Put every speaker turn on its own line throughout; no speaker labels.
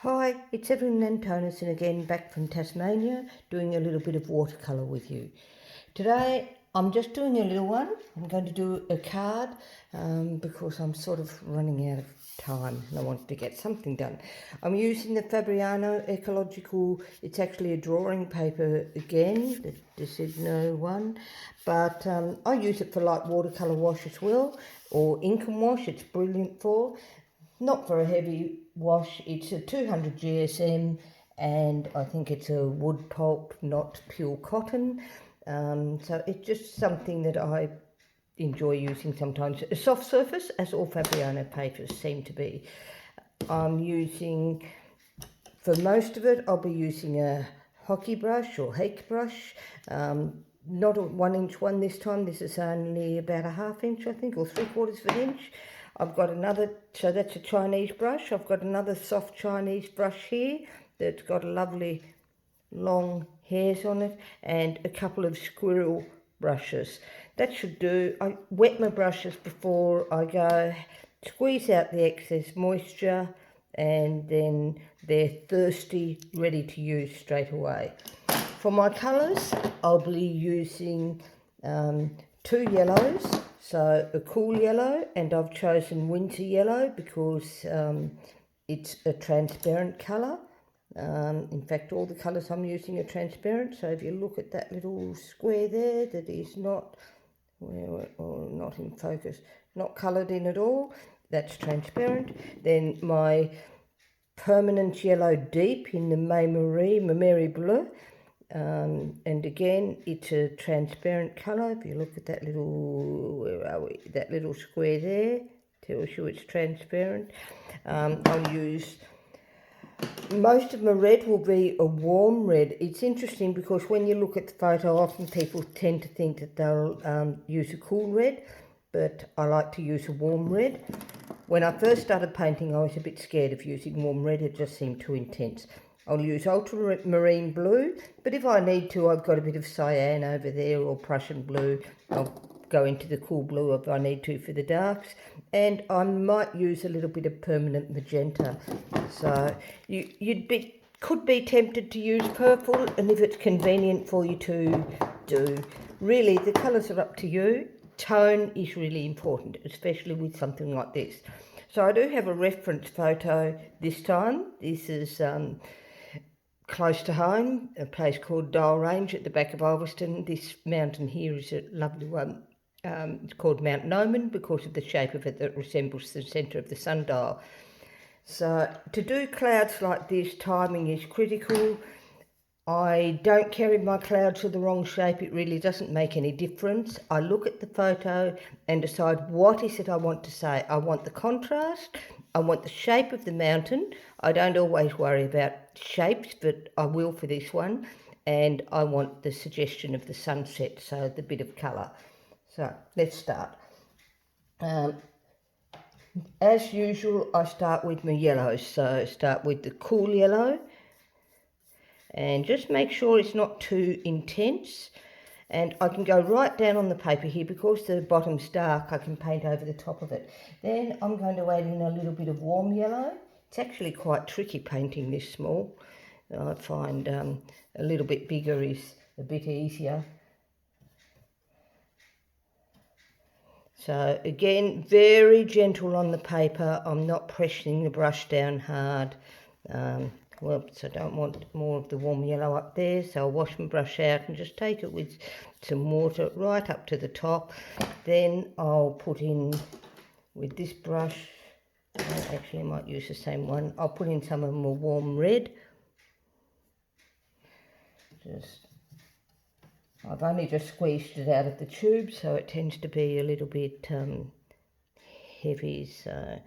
Hi, it's Evelyn Antonysen again, back from Tasmania, doing a little bit of watercolour with you. Today I'm just doing a little one. I'm going to do a card because I'm sort of running out of time and I wanted to get something done. I'm using the Fabriano Ecological, it's actually a drawing paper again, the Designo one, but I use it for light watercolour wash as well, or ink and wash, it's brilliant for. Not for a heavy wash, it's a 200 GSM and I think it's a wood pulp, not pure cotton. So it's just something that I enjoy using sometimes. A soft surface, as all Fabriano papers seem to be. I'm using, for most of it, I'll be using a hockey brush or hake brush. Not a 1 inch one this time, this is only about a 1/2 inch I think, or 3/4 of an inch. I've got another, so that's a Chinese brush. I've got another soft Chinese brush here that's got a lovely long hairs on it, and a couple of squirrel brushes. That should do. I wet my brushes before I go, squeeze out the excess moisture, and then they're thirsty, ready to use straight away. For my colours, I'll be using 2 yellows. So a cool yellow, and I've chosen winter yellow because it's a transparent colour. In fact, all the colours I'm using are transparent. So if you look at that little square there, that is not, or not in focus, not coloured in at all, that's transparent. Then my permanent yellow deep in the Mameri Bleu. And again, it's a transparent colour. If you look at that little, where are we? That little square there tells you it's transparent. I'll use, most of my red will be a warm red. It's interesting because when you look at the photo, often people tend to think that they'll use a cool red, but I like to use a warm red. When I first started painting, I was a bit scared of using warm red. It just seemed too intense. I'll use ultramarine blue, but if I need to, I've got a bit of cyan over there, or Prussian blue. I'll go into the cool blue if I need to for the darks, and I might use a little bit of permanent magenta. So could be tempted to use purple, and if it's convenient for you to do. Really, the colours are up to you. Tone is really important, especially with something like this. So I do have a reference photo this time. This is close to home, a place called Dial Range at the back of Ulverston. This mountain here is a lovely one. It's called Mount Noman because of the shape of it that resembles the centre of the sundial. So to do clouds like this, timing is critical. I don't carry my clouds to the wrong shape. It really doesn't make any difference. I look at the photo and decide what is it I want to say. I want the contrast. I want the shape of the mountain. I don't always worry about shapes, but I will for this one. And I want the suggestion of the sunset, so the bit of colour. So let's start. As usual, I start with my yellows. So start with the cool yellow. And just make sure it's not too intense. And I can go right down on the paper here because the bottom's dark. I can paint over the top of it. Then I'm going to add in a little bit of warm yellow. It's actually quite tricky painting this small. I find a little bit bigger is a bit easier. So again, very gentle on the paper. I'm not pressing the brush down hard. Whoops, I don't want more of the warm yellow up there, so I'll wash my brush out and just take it with some water right up to the top. Then I'll put in, with this brush, actually I might use the same one, I'll put in some of my warm red. I've only just squeezed it out of the tube, so it tends to be a little bit heavy, so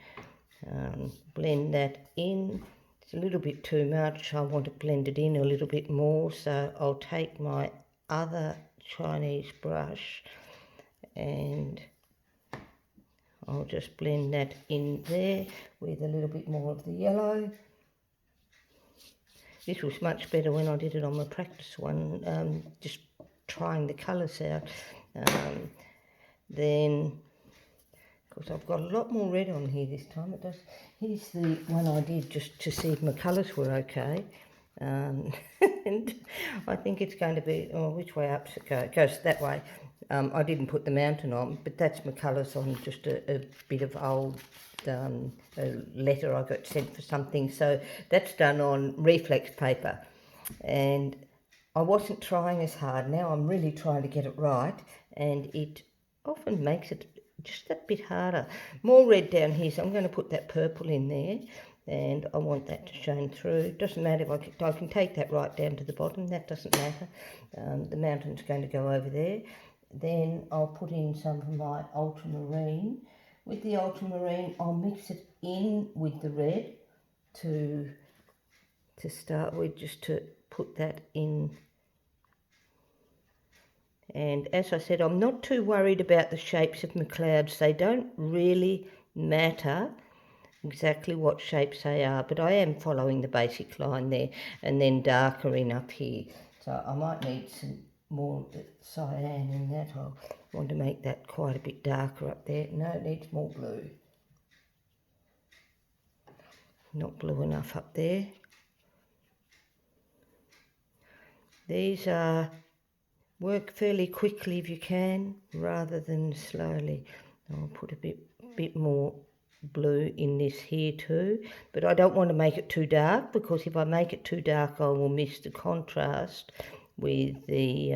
blend that in. It's a little bit too much. I want to blend it in a little bit more, so I'll take my other Chinese brush and I'll just blend that in there with a little bit more of the yellow. This was much better when I did it on my practice one, just trying the colours out. Then Because I've got a lot more red on here this time. It does. Here's the one I did just to see if my colours were okay. And I think it's going to be, oh, which way up does it go? It goes that way. I didn't put the mountain on, but that's my colours on just a bit of old a letter I got sent for something. So that's done on reflex paper. And I wasn't trying as hard. Now I'm really trying to get it right, and it often makes it just that bit harder. More red down here, so I'm going to put that purple in there, and I want that to shine through. Doesn't matter if I can take that right down to the bottom, that doesn't matter. The mountain's going to go over there. Then I'll put in some of my ultramarine. With the ultramarine, I'll mix it in with the red to start with, just to put that in. And as I said, I'm not too worried about the shapes of my clouds. They don't really matter exactly what shapes they are, but I am following the basic line there, and then darker in up here. So I might need some more of the cyan in that. I want to make that quite a bit darker up there. No, it needs more blue. Not blue enough up there. These are work fairly quickly if you can, rather than slowly. I'll put a bit more blue in this here too, but I don't want to make it too dark, because if I make it too dark I will miss the contrast with the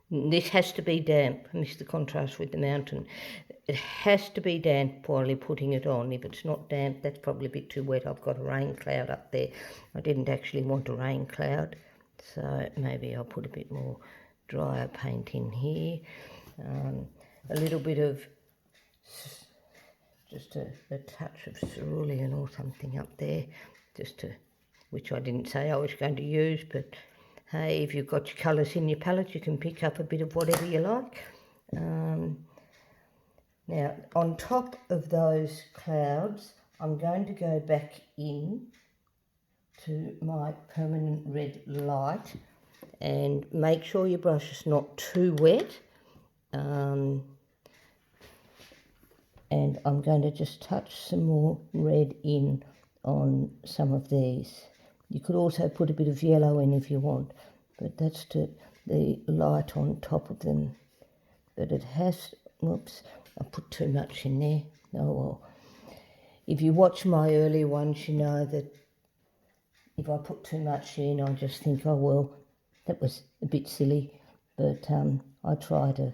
this has to be damp. Miss the contrast with the mountain. It has to be damp while you're putting it on. If it's not damp, that's probably a bit too wet. I've got a rain cloud up there. I didn't actually want a rain cloud, so maybe I'll put a bit more drier paint in here. A little bit of just a touch of cerulean or something up there, just to, which I didn't say I was going to use, but hey, if you've got your colours in your palette, you can pick up a bit of whatever you like. Now, on top of those clouds, I'm going to go back in to my permanent red light, and make sure your brush is not too wet. And I'm going to just touch some more red in on some of these. You could also put a bit of yellow in if you want, but that's the light on top of them. But it has, whoops, I put too much in there. Oh well. If you watch my earlier ones, you know that if I put too much in, I just think, oh well, that was a bit silly. But I try to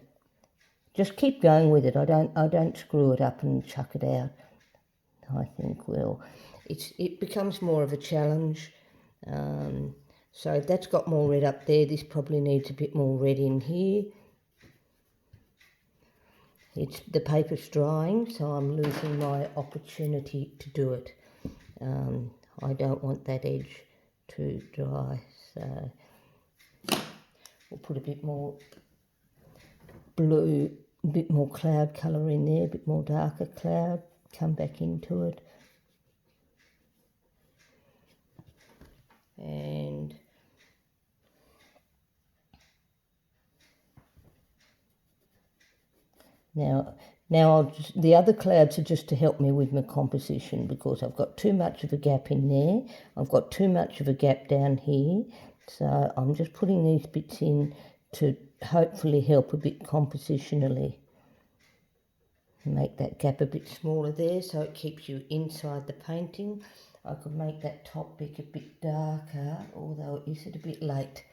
just keep going with it. I don't screw it up and chuck it out. I think, well, it becomes more of a challenge. So that's got more red up there. This probably needs a bit more red in here. The paper's drying, so I'm losing my opportunity to do it. I don't want that edge to dry, so we'll put a bit more blue, a bit more cloud colour in there, a bit more darker cloud, come back into it. And now the other clouds are just to help me with my composition, because I've got too much of a gap in there. I've got too much of a gap down here. So I'm just putting these bits in to hopefully help a bit compositionally. Make that gap a bit smaller there so it keeps you inside the painting. I could make that top bit a bit darker, although is it a bit late?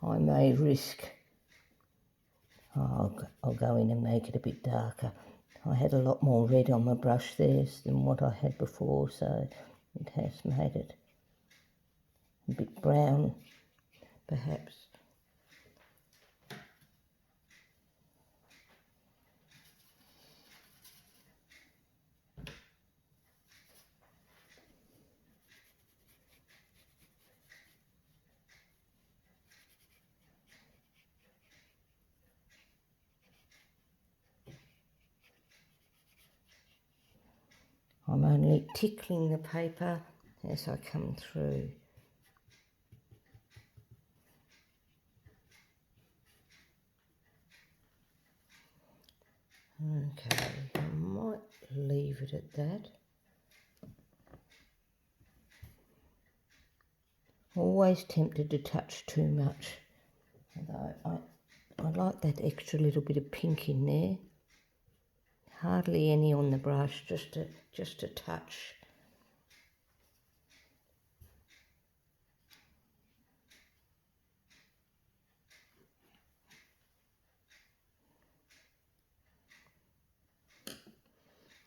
I may risk, I'll go in and make it a bit darker. I had a lot more red on my brush there than what I had before, so it has made it a bit brown, perhaps. I'm only tickling the paper as I come through. Okay, I might leave it at that. Always tempted to touch too much, although I like that extra little bit of pink in there. Hardly any on the brush, just a touch.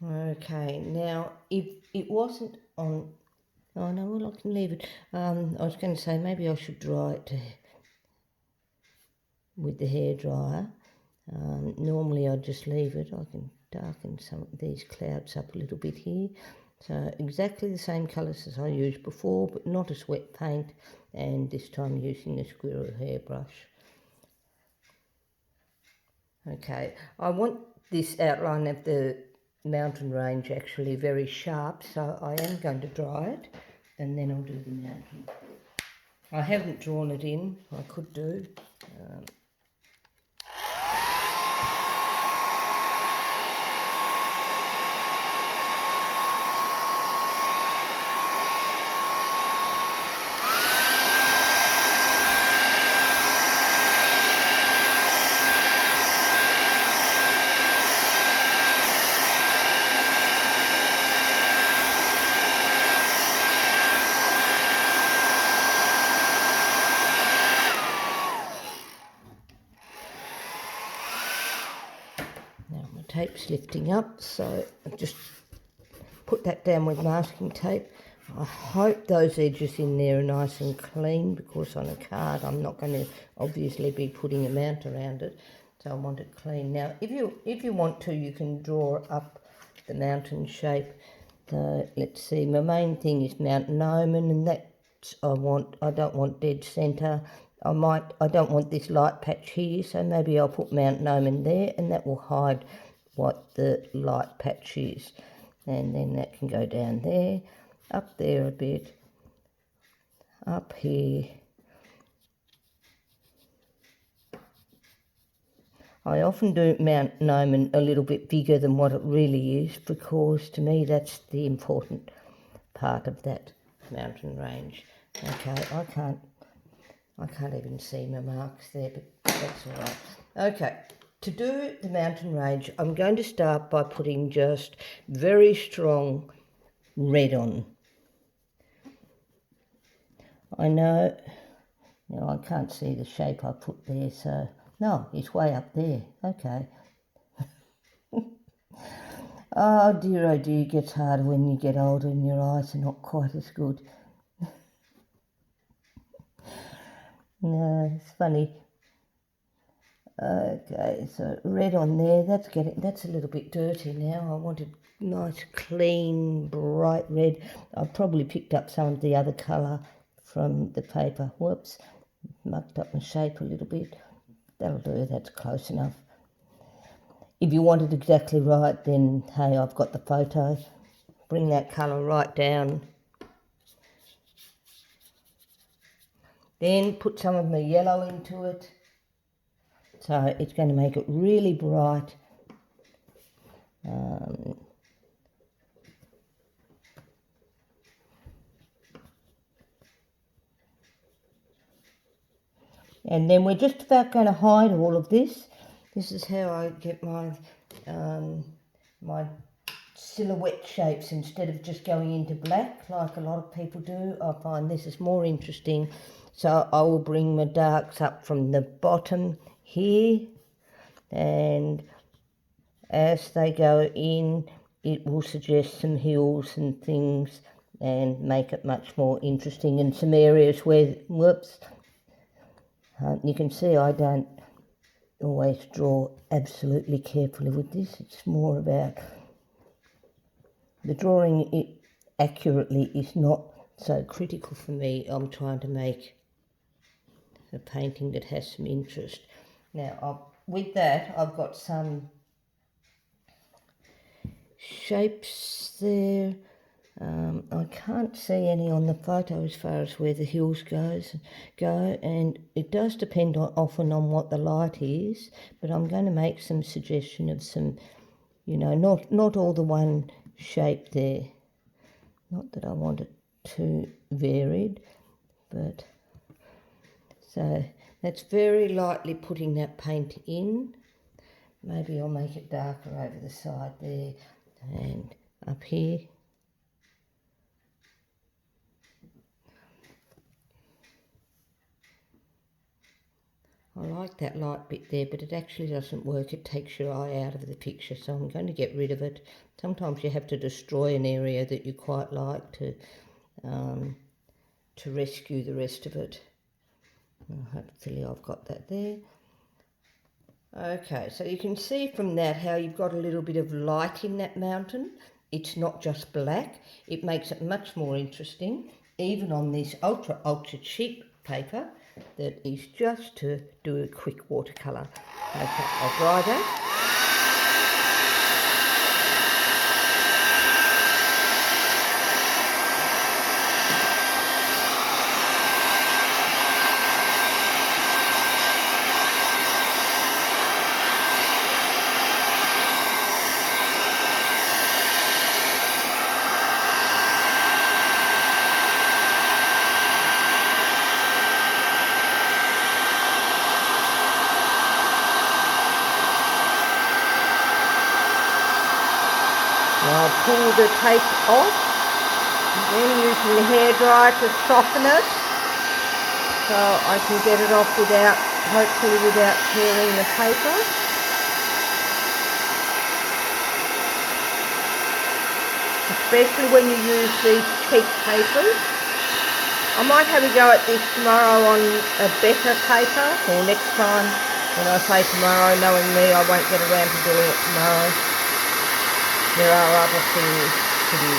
Okay, now if it wasn't on, oh no, well I can leave it. I was going to say maybe I should dry it with the hairdryer. Normally I'd just leave it. I can darken some of these clouds up a little bit here. So exactly the same colours as I used before, but not as wet paint, and this time using the squirrel hairbrush. Okay, I want this outline of the mountain range actually very sharp, so I am going to dry it and then I'll do the mountain. I haven't drawn it in, I could do. Now my tape's lifting up, so I've just put that down with masking tape. I hope those edges in there are nice and clean, because on a card I'm not going to obviously be putting a mount around it, so I want it clean. Now if you want to, you can draw up the mountain shape. Let's see, my main thing is Mount Noman, and that's I don't want dead centre. I don't want this light patch here, so maybe I'll put Mount Noman there, and that will hide what the light patch is. And then that can go down there, up there a bit, up here. I often do Mount Noman a little bit bigger than what it really is, because to me that's the important part of that mountain range. Okay, I can't even see my marks there, but that's all right. Okay, to do the mountain range, I'm going to start by putting just very strong red on. I know, now I can't see the shape I put there, so, no, it's way up there, okay. Oh dear, it gets harder when you get older and your eyes are not quite as good. No, it's funny. Okay, so red on there, that's a little bit dirty now. I wanted nice, clean, bright red. I've probably picked up some of the other colour from the paper. Whoops, mucked up my shape a little bit. That'll do, that's close enough. If you want it exactly right, then hey, I've got the photo. Bring that colour right down. Then put some of my yellow into it. So it's going to make it really bright. And then we're just about going to hide all of this. This is how I get my my silhouette shapes instead of just going into black like a lot of people do. I find this is more interesting. So I will bring my darks up from the bottom here, and as they go in, it will suggest some hills and things and make it much more interesting, and some areas where, whoops, you can see I don't always draw absolutely carefully with this. It's more about the drawing it accurately is not so critical for me. I'm trying to make a painting that has some interest. Now, with that, I've got some shapes there. I can't see any on the photo as far as where the hills go, and it does depend often on what the light is, but I'm going to make some suggestion of some you know, not all the one shape there. Not that I want it too varied, but so that's very lightly putting that paint in. Maybe I'll make it darker over the side there and up here. I like that light bit there, but it actually doesn't work. It takes your eye out of the picture, so I'm going to get rid of it. Sometimes you have to destroy an area that you quite like to rescue the rest of it. Hopefully I've got that there. Okay, so you can see from that how you've got a little bit of light in that mountain. It's not just black. It makes it much more interesting, even on this ultra cheap paper that is just to do a quick watercolour. Okay, I'll dry that. Now I'll pull the tape off, and then using the hairdryer to soften it, so I can get it off hopefully without tearing the paper. Especially when you use these cheap papers. I might have a go at this tomorrow on a better paper, or next time. When I say tomorrow, knowing me, I won't get around to doing it tomorrow. There are other things to do.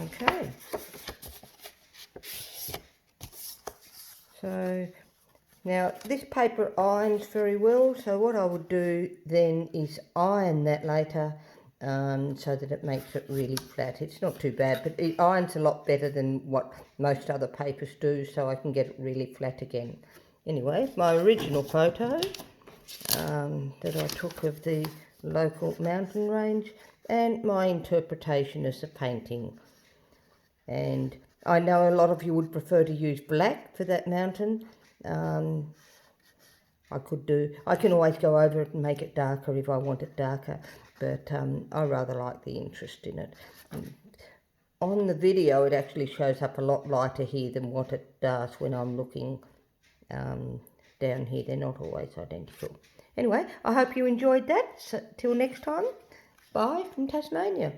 Okay. So now this paper irons very well, so what I would do then is iron that later so that it makes it really flat. It's not too bad, but it irons a lot better than what most other papers do, so I can get it really flat again. Anyway, my original photo that I took of the local mountain range and my interpretation as a painting. And I know a lot of you would prefer to use black for that mountain. I can always go over it and make it darker if I want it darker, but I rather like the interest in it. On the video it actually shows up a lot lighter here than what it does when I'm looking down here. They're not always identical. Anyway, I hope you enjoyed that. So, till next time, bye from Tasmania.